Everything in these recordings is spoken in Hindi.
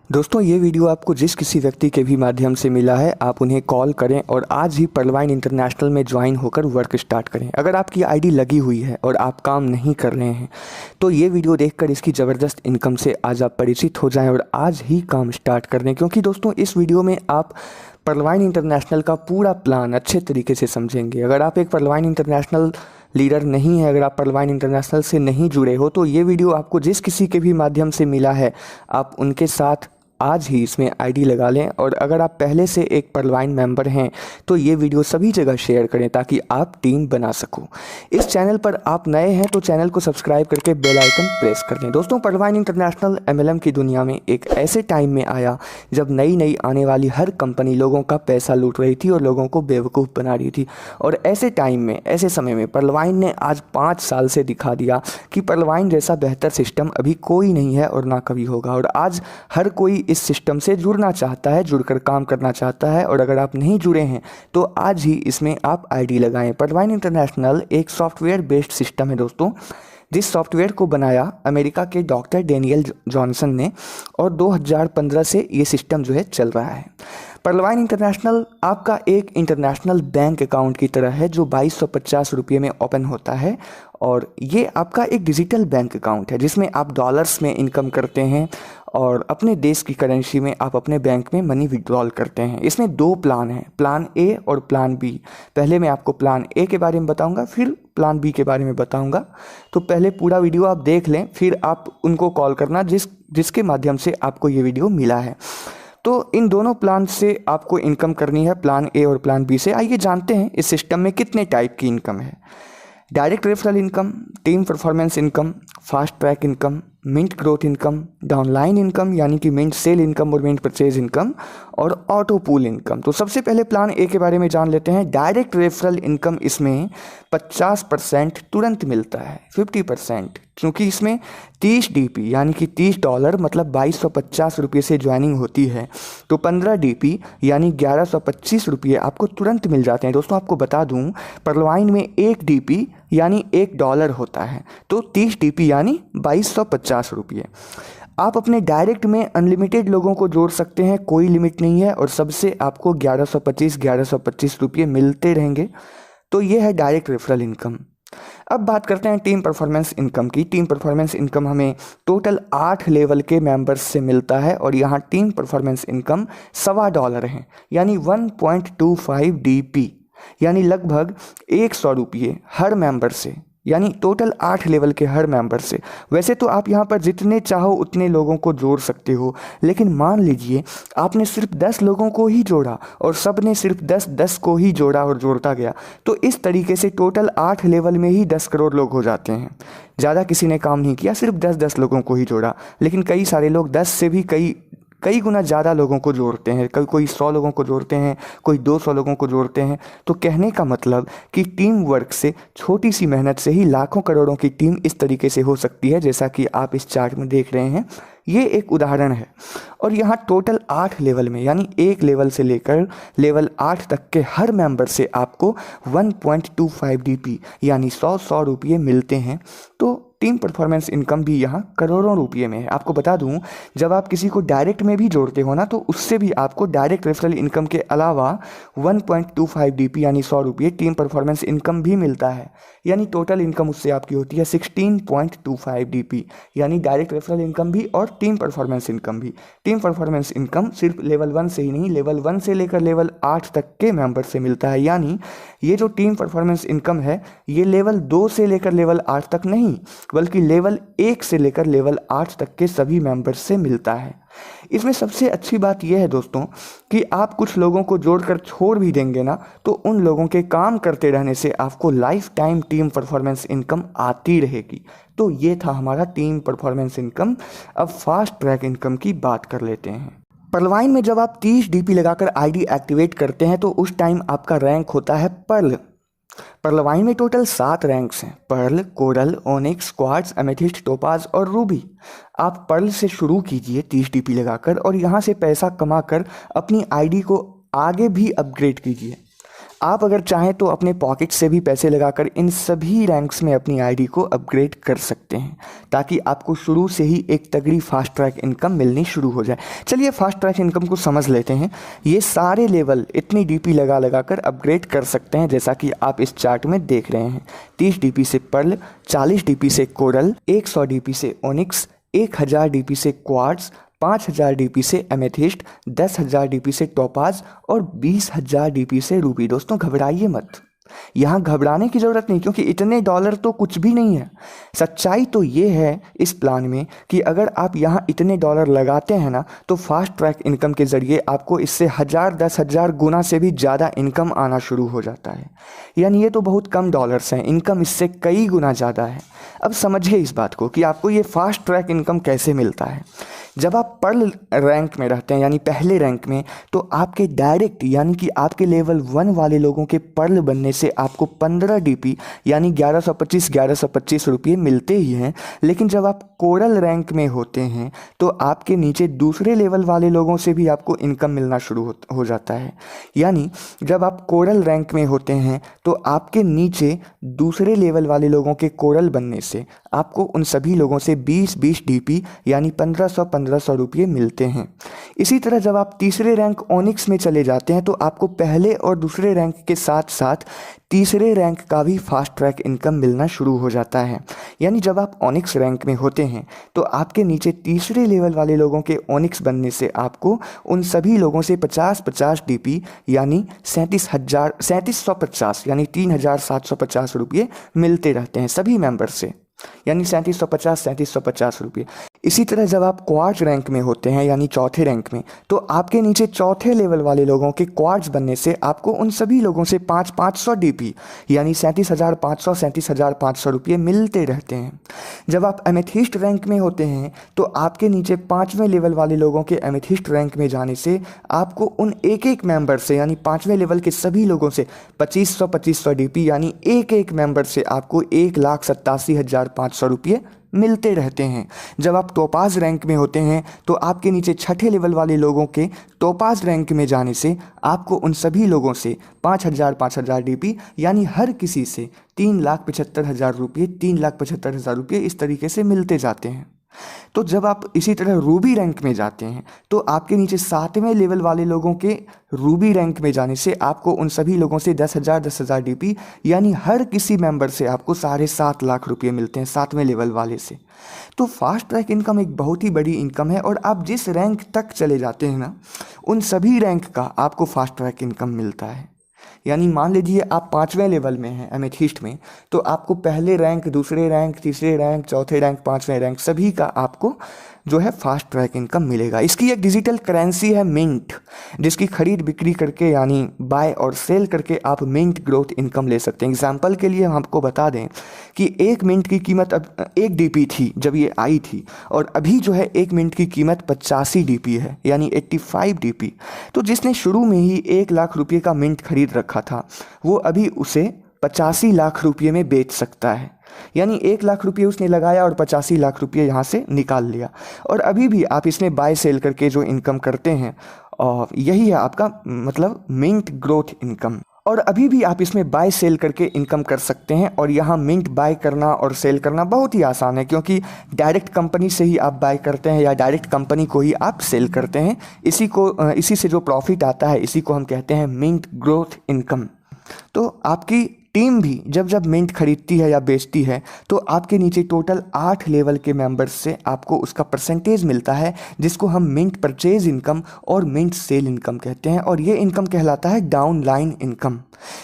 दोस्तों ये वीडियो आपको जिस किसी व्यक्ति के भी माध्यम से मिला है आप उन्हें कॉल करें और आज ही पर्लवाइन इंटरनेशनल में ज्वाइन होकर वर्क स्टार्ट करें। अगर आपकी आईडी लगी हुई है और आप काम नहीं कर रहे हैं तो ये वीडियो देखकर इसकी ज़बरदस्त इनकम से आज आप परिचित हो जाएं और आज ही काम स्टार्ट कर दें, क्योंकि दोस्तों इस वीडियो में आप पर्लवाइन इंटरनेशनल का पूरा प्लान अच्छे तरीके से समझेंगे। अगर आप एक पर्लवाइन इंटरनेशनल लीडर नहीं है, अगर आप पर्लवाइन इंटरनेशनल से नहीं जुड़े हो तो ये वीडियो आपको जिस किसी के भी माध्यम से मिला है आप उनके साथ आज ही इसमें आईडी लगा लें। और अगर आप पहले से एक पर्लवाइन मेंबर हैं तो ये वीडियो सभी जगह शेयर करें ताकि आप टीम बना सको। इस चैनल पर आप नए हैं तो चैनल को सब्सक्राइब करके बेल आइकन प्रेस कर दें। दोस्तों पर्लवाइन इंटरनेशनल एमएलएम की दुनिया में एक ऐसे टाइम में आया जब नई नई आने वाली हर कंपनी लोगों का पैसा लूट रही थी और लोगों को बेवकूफ़ बना रही थी। और ऐसे टाइम में, ऐसे समय में पर्लवाइन ने आज 5 साल से दिखा दिया कि पर्लवाइन जैसा बेहतर सिस्टम अभी कोई नहीं है और ना कभी होगा। और आज हर कोई इस सिस्टम से जुड़ना चाहता है, जुड़कर काम करना चाहता है। और अगर आप नहीं जुड़े हैं तो आज ही इसमें आप आईडी लगाएं। पर्लवाइन इंटरनेशनल एक सॉफ्टवेयर बेस्ड सिस्टम है दोस्तों, जिस सॉफ्टवेयर को बनाया अमेरिका के डॉक्टर डेनियल जॉनसन ने और 2015 से ये सिस्टम जो है चल रहा है। पर्लवाइन इंटरनेशनल आपका एक इंटरनेशनल बैंक अकाउंट की तरह है जो 2250 रुपये में ओपन होता है। और ये आपका एक डिजिटल बैंक अकाउंट है जिसमें आप डॉलर्स में इनकम करते हैं और अपने देश की करेंसी में आप अपने बैंक में मनी विड्रॉल करते हैं। इसमें 2 प्लान हैं, प्लान ए और प्लान बी। पहले मैं आपको प्लान ए के बारे में बताऊंगा, फिर प्लान बी के बारे में बताऊंगा। तो पहले पूरा वीडियो आप देख लें, फिर आप उनको कॉल करना जिसके माध्यम से आपको ये वीडियो मिला है। तो इन दोनों प्लान से आपको इनकम करनी है, प्लान ए और प्लान बी से। आइए जानते हैं इस सिस्टम में कितने टाइप की इनकम है। Direct referral income, team performance income, fast track income, mint growth income, downline income यानी कि मिंट सेल इनकम और मिंट परचेज इनकम, और ऑटो पूल इनकम। तो सबसे पहले प्लान ए के बारे में जान लेते हैं। डायरेक्ट रेफरल इनकम इसमें 50% तुरंत मिलता है, 50%, क्योंकि इसमें 30 डीपी यानी कि $30 मतलब 2250 रुपये से ज्वाइनिंग होती है। तो 15 डीपी यानी 1125 रुपये आपको तुरंत मिल जाते हैं। दोस्तों आपको बता दूं पर्लवाइन में 1 डीपी यानी $1 होता है, तो 30 डीपी यानी 2250 रुपये। आप अपने डायरेक्ट में अनलिमिटेड लोगों को जोड़ सकते हैं, कोई लिमिट नहीं है, और सबसे आपको 1125 रुपये मिलते रहेंगे। तो ये है डायरेक्ट रेफरल इनकम। अब बात करते हैं टीम परफॉर्मेंस इनकम की। टीम परफॉर्मेंस इनकम हमें टोटल 8 लेवल के मेंबर्स से मिलता है और यहाँ टीम परफॉर्मेंस इनकम $1.25 है यानी 1.25 डीपी यानी लगभग 100 रुपये हर मेंबर से, यानी टोटल 8 लेवल के हर मेंबर से। वैसे तो आप यहाँ पर जितने चाहो उतने लोगों को जोड़ सकते हो, लेकिन मान लीजिए आपने सिर्फ 10 लोगों को ही जोड़ा और सब ने सिर्फ 10 को ही जोड़ा और जोड़ता गया, तो इस तरीके से टोटल 8 लेवल में ही 10 करोड़ लोग हो जाते हैं। ज़्यादा किसी ने काम नहीं किया, सिर्फ 10 लोगों को ही जोड़ा, लेकिन कई सारे लोग 10 से भी कई गुना ज़्यादा लोगों को जोड़ते हैं। कोई 100 लोगों को जोड़ते हैं, कोई 200 लोगों को जोड़ते हैं। तो कहने का मतलब कि टीम वर्क से, छोटी सी मेहनत से ही लाखों करोड़ों की टीम इस तरीके से हो सकती है जैसा कि आप इस चार्ट में देख रहे हैं। ये एक उदाहरण है। और यहाँ टोटल 8 लेवल में यानी 1 लेवल से लेकर लेवल 8 तक के हर मेंबर से आपको 1.25 डीपी यानी 100 रुपये मिलते हैं। तो टीम परफॉर्मेंस इनकम भी यहाँ करोड़ों रुपये में है। आपको बता दूं जब आप किसी को डायरेक्ट में भी जोड़ते हो ना, तो उससे भी आपको डायरेक्ट रेफरल इनकम के अलावा 1.25 डीपी यानी 100 रुपये टीम परफॉर्मेंस इनकम भी मिलता है, यानी टोटल इनकम उससे आपकी होती है 16.25 डीपी यानी डायरेक्ट रेफरल इनकम भी और टीम परफॉर्मेंस इनकम भी। टीम परफॉर्मेंस इनकम सिर्फ लेवल 1 से ही नहीं, लेवल 1 से लेकर लेवल 8 तक के मेंबर से मिलता है। यानी ये जो टीम परफॉर्मेंस इनकम है ये लेवल 2 से लेकर लेवल 8 तक नहीं, बल्कि लेवल 1 से लेकर लेवल 8 तक के सभी मेंबर्स से मिलता है। इसमें सबसे अच्छी बात यह है दोस्तों कि आप कुछ लोगों को जोड़कर छोड़ भी देंगे ना, तो उन लोगों के काम करते रहने से आपको life time team performance income आती रहेगी। तो ये था हमारा टीम परफॉर्मेंस इनकम। अब फास्ट ट्रैक इनकम की बात कर लेते हैं। पर्लवाइन में जब आप 30 डीपी लगाकर आईडी एक्टिवेट करते हैं तो उस टाइम आपका रैंक होता है पर्ल। पर्लवाइन में टोटल 7 रैंक्स हैं, pearl, coral, onyx, quartz, amethyst, topaz और रूबी। आप पर्ल से शुरू कीजिए 30 डीपी लगाकर और यहाँ से पैसा कमाकर अपनी आईडी को आगे भी अपग्रेड कीजिए। आप अगर चाहें तो अपने पॉकेट से भी पैसे लगाकर इन सभी रैंक्स में अपनी आईडी को अपग्रेड कर सकते हैं, ताकि आपको शुरू से ही एक तगड़ी फास्ट ट्रैक इनकम मिलनी शुरू हो जाए। चलिए फास्ट ट्रैक इनकम को समझ लेते हैं। ये सारे लेवल इतनी डीपी लगा लगा कर अपग्रेड कर सकते हैं, जैसा कि आप इस चार्ट में देख रहे हैं। 30 डीपी से पर्ल, 40 डीपी से कोरल, 100 डीपी से ओनिक्स, 1000 डीपी से क्वार्ट्ज, 5000 डीपी से एमेथिस्ट, 10,000 डीपी से टोपाज और 20,000 डीपी से रूबी। दोस्तों घबराइए मत, यहाँ घबराने की ज़रूरत नहीं, क्योंकि इतने डॉलर तो कुछ भी नहीं है। सच्चाई तो ये है इस प्लान में कि अगर आप यहाँ इतने डॉलर लगाते हैं ना, तो फास्ट ट्रैक इनकम के ज़रिए आपको इससे 1000 10,000 गुना से भी ज़्यादा इनकम आना शुरू हो जाता है। यानी ये तो बहुत कम डॉलर्स हैं, इनकम इससे कई गुना ज़्यादा है। अब समझिए इस बात को कि आपको ये फास्ट ट्रैक इनकम कैसे मिलता है। जब आप पर्ल रैंक में रहते हैं, यानी पहले रैंक में, तो आपके डायरेक्ट यानी कि आपके लेवल 1 वाले लोगों के पर्ल बनने से आपको 15 डीपी यानी 1125 रुपये मिलते ही हैं। लेकिन जब आप कोरल रैंक में होते हैं तो आपके नीचे दूसरे लेवल वाले लोगों से भी आपको इनकम मिलना शुरू हो जाता है। यानी जब आप कोरल रैंक में होते हैं तो आपके नीचे दूसरे लेवल वाले लोगों के कोरल बनने से आपको उन सभी लोगों से 20 डीपी यानी 1500 रुपये मिलते हैं। इसी तरह जब आप तीसरे रैंक ओनिक्स में चले जाते हैं तो आपको पहले और दूसरे रैंक के साथ साथ तीसरे रैंक का भी फास्ट ट्रैक इनकम मिलना शुरू हो जाता है। यानी जब आप ओनिक्स रैंक में होते हैं तो आपके नीचे तीसरे लेवल वाले लोगों के ओनिक्स बनने से आपको उन सभी लोगों से 50 डीपी यानी 3750 यानी 3750 रुपये मिलते रहते हैं सभी मेंबर से, यानी 3750 रुपये। इसी तरह जब आप क्वार्ट्ज रैंक में होते हैं यानी चौथे रैंक में, तो आपके नीचे चौथे लेवल वाले लोगों के क्वार्ट्ज बनने से आपको उन सभी लोगों से 500 डीपी यानी 37,500 रुपये मिलते रहते हैं। जब आप एमेथिस्ट रैंक में होते हैं तो आपके नीचे 5वें लेवल वाले लोगों के एमेथिस्ट रैंक में जाने से आपको उन एक मेंबर से यानी 5वें लेवल के सभी लोगों से 2500 डीपी यानी एक मेंबर से आपको 1,87,500 रुपये मिलते रहते हैं। जब आप टोपाज रैंक में होते हैं तो आपके नीचे छठे लेवल वाले लोगों के टोपाज रैंक में जाने से आपको उन सभी लोगों से 5,000 डीपी यानी हर किसी से 3,75,000 रुपये 3,75,000 रुपये इस तरीके से मिलते जाते हैं। तो जब आप इसी तरह रूबी रैंक में जाते हैं तो आपके नीचे 7वें लेवल वाले लोगों के रूबी रैंक में जाने से आपको उन सभी लोगों से 10,000 डीपी यानी हर किसी मेंबर से आपको 7.5 लाख रुपये मिलते हैं 7वें लेवल वाले से। तो फास्ट ट्रैक इनकम एक बहुत ही बड़ी इनकम है, और आप जिस रैंक तक चले जाते हैं ना, उन सभी रैंक का आपको फास्ट ट्रैक इनकम मिलता है। यानी मान लीजिए आप 5वें लेवल में हैं एमेथिस्ट में, तो आपको पहले रैंक, दूसरे रैंक, तीसरे रैंक, चौथे रैंक, 5वें रैंक सभी का आपको जो है फास्ट ट्रैक इनकम मिलेगा। इसकी एक डिजिटल करेंसी है मिंट, जिसकी खरीद बिक्री करके यानी बाय और सेल करके आप मिंट ग्रोथ इनकम ले सकते हैं। एग्जाम्पल के लिए हम आपको बता दें कि एक मिंट की कीमत अब 1 डीपी थी जब ये आई थी, और अभी जो है 1 मिंट की कीमत 85 डीपी है यानी 85 डीपी। तो जिसने शुरू में ही 1 लाख रुपये का मिंट खरीद रखा था वो अभी उसे 85 लाख रुपये में बेच सकता है। यानी 1 लाख रुपये उसने लगाया और 85 लाख रुपये यहाँ से निकाल लिया, और अभी भी आप इसमें बाय सेल करके जो इनकम करते हैं, और यही है आपका मतलब मिंट ग्रोथ इनकम। और अभी भी आप इसमें बाय सेल करके इनकम कर सकते हैं। और यहाँ मिंट बाय करना और सेल करना बहुत ही आसान है, क्योंकि डायरेक्ट कंपनी से ही आप बाय करते हैं या डायरेक्ट कंपनी को ही आप सेल करते हैं। इसी से जो प्रॉफिट आता है इसी को हम कहते हैं मिंट ग्रोथ इनकम। तो आपकी टीम भी जब मिंट खरीदती है या बेचती है तो आपके नीचे टोटल 8 लेवल के मेंबर्स से आपको उसका परसेंटेज मिलता है, जिसको हम मिंट परचेज इनकम और मिंट सेल इनकम कहते हैं, और ये इनकम कहलाता है डाउन लाइन इनकम।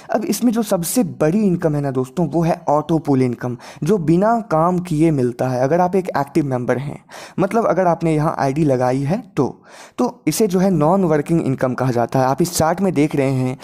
अब इसमें जो सबसे बड़ी इनकम है ना दोस्तों, वो है ऑटो पुल इनकम, जो बिना काम किए मिलता है अगर आप एक एक्टिव मेंबर हैं। मतलब अगर आपने यहाँ आईडी लगाई है तो इसे जो है नॉन वर्किंग इनकम कहा जाता है। आप इस चार्ट में देख रहे हैं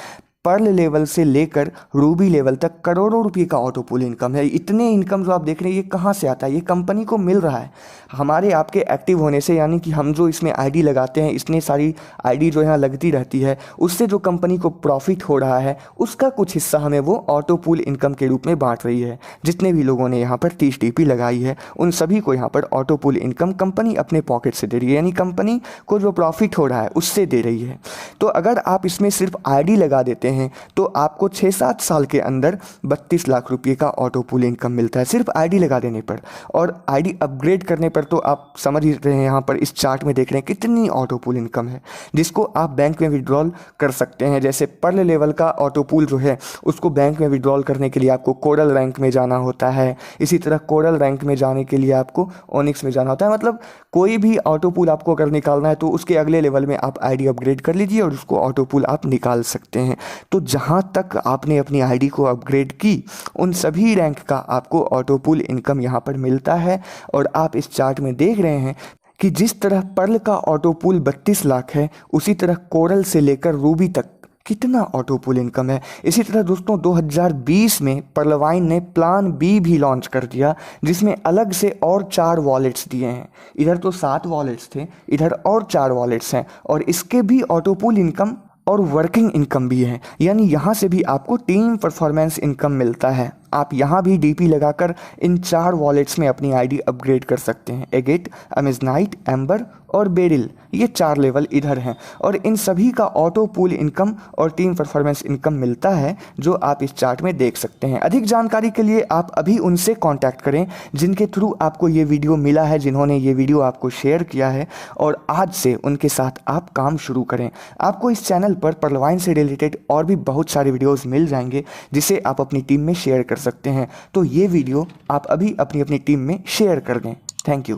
पर्ल लेवल से लेकर रूबी लेवल तक करोड़ों रुपए का ऑटो पुल इनकम है। इतने इनकम जो आप देख रहे हैं ये कहाँ से आता है? ये कंपनी को मिल रहा है हमारे आपके एक्टिव होने से, यानी कि हम जो इसमें आईडी लगाते हैं, इतने सारी आईडी जो यहाँ लगती रहती है, उससे जो कंपनी को प्रॉफिट हो रहा है उसका कुछ हिस्सा हमें वो ऑटो पुल इनकम के रूप में बांट रही है। जितने भी लोगों ने यहाँ पर 30 डीपी लगाई है उन सभी को यहाँ पर ऑटो पुल इनकम कंपनी अपने पॉकेट से दे रही है, यानी कंपनी को जो प्रॉफिट हो रहा है उससे दे रही है। तो अगर आप इसमें सिर्फ आईडी लगा देते हैं तो आपको 6-7 साल के अंदर 32 लाख रुपये का ऑटो पूल इनकम मिलता है सिर्फ आईडी लगा देने पर। और आईडी अपग्रेड करने पर तो आप समझ ही रहे हैं, यहाँ पर इस चार्ट में देख रहे हैं कितनी ऑटो पूल इनकम है जिसको आप बैंक में विड्रॉल कर सकते हैं। जैसे पर्ल लेवल का ऑटो पूल जो है उसको बैंक में विड्रॉल करने के लिए आपको कोरल रैंक में जाना होता है, इसी तरह कोरल रैंक में जाने के लिए आपको ओनिक्स में जाना होता है। मतलब कोई भी ऑटो पूल आपको अगर निकालना है तो उसके अगले लेवल में आप आईडी अपग्रेड कर लीजिए और उसको ऑटो पूल आप निकाल सकते हैं। तो जहाँ तक आपने अपनी आईडी को अपग्रेड की उन सभी रैंक का आपको ऑटो पूल इनकम यहाँ पर मिलता है। और आप इस चार्ट में देख रहे हैं कि जिस तरह पर्ल का ऑटो पूल 32 लाख है उसी तरह कोरल से लेकर रूबी तक कितना ऑटो पूल इनकम है। इसी तरह दोस्तों 2020 में पर्लवाइन ने प्लान बी भी लॉन्च कर दिया जिसमें अलग से और 4 वॉलेट्स दिए हैं। इधर तो 7 वॉलेट्स थे, इधर और 4 वॉलेट्स हैं और इसके भी ऑटो पूल इनकम और वर्किंग इनकम भी है। यानी यहाँ से भी आपको टीम परफॉर्मेंस इनकम मिलता है। आप यहाँ भी डीपी लगाकर इन 4 वॉलेट्स में अपनी आईडी अपग्रेड कर सकते हैं। एगेट, अमेजनाइट, एम्बर और बेरिल, ये 4 लेवल इधर हैं और इन सभी का ऑटो पूल इनकम और टीम परफॉर्मेंस इनकम मिलता है जो आप इस चार्ट में देख सकते हैं। अधिक जानकारी के लिए आप अभी उनसे कांटेक्ट करें जिनके थ्रू आपको ये वीडियो मिला है, जिन्होंने ये वीडियो आपको शेयर किया है और आज से उनके साथ आप काम शुरू करें। आपको इस चैनल पर पर्लवाइन से रिलेटेड और भी बहुत सारे वीडियोज़ मिल जाएंगे जिसे आप अपनी टीम में शेयर कर सकते हैं। तो ये वीडियो आप अभी अपनी अपनी टीम में शेयर कर दें। Thank you.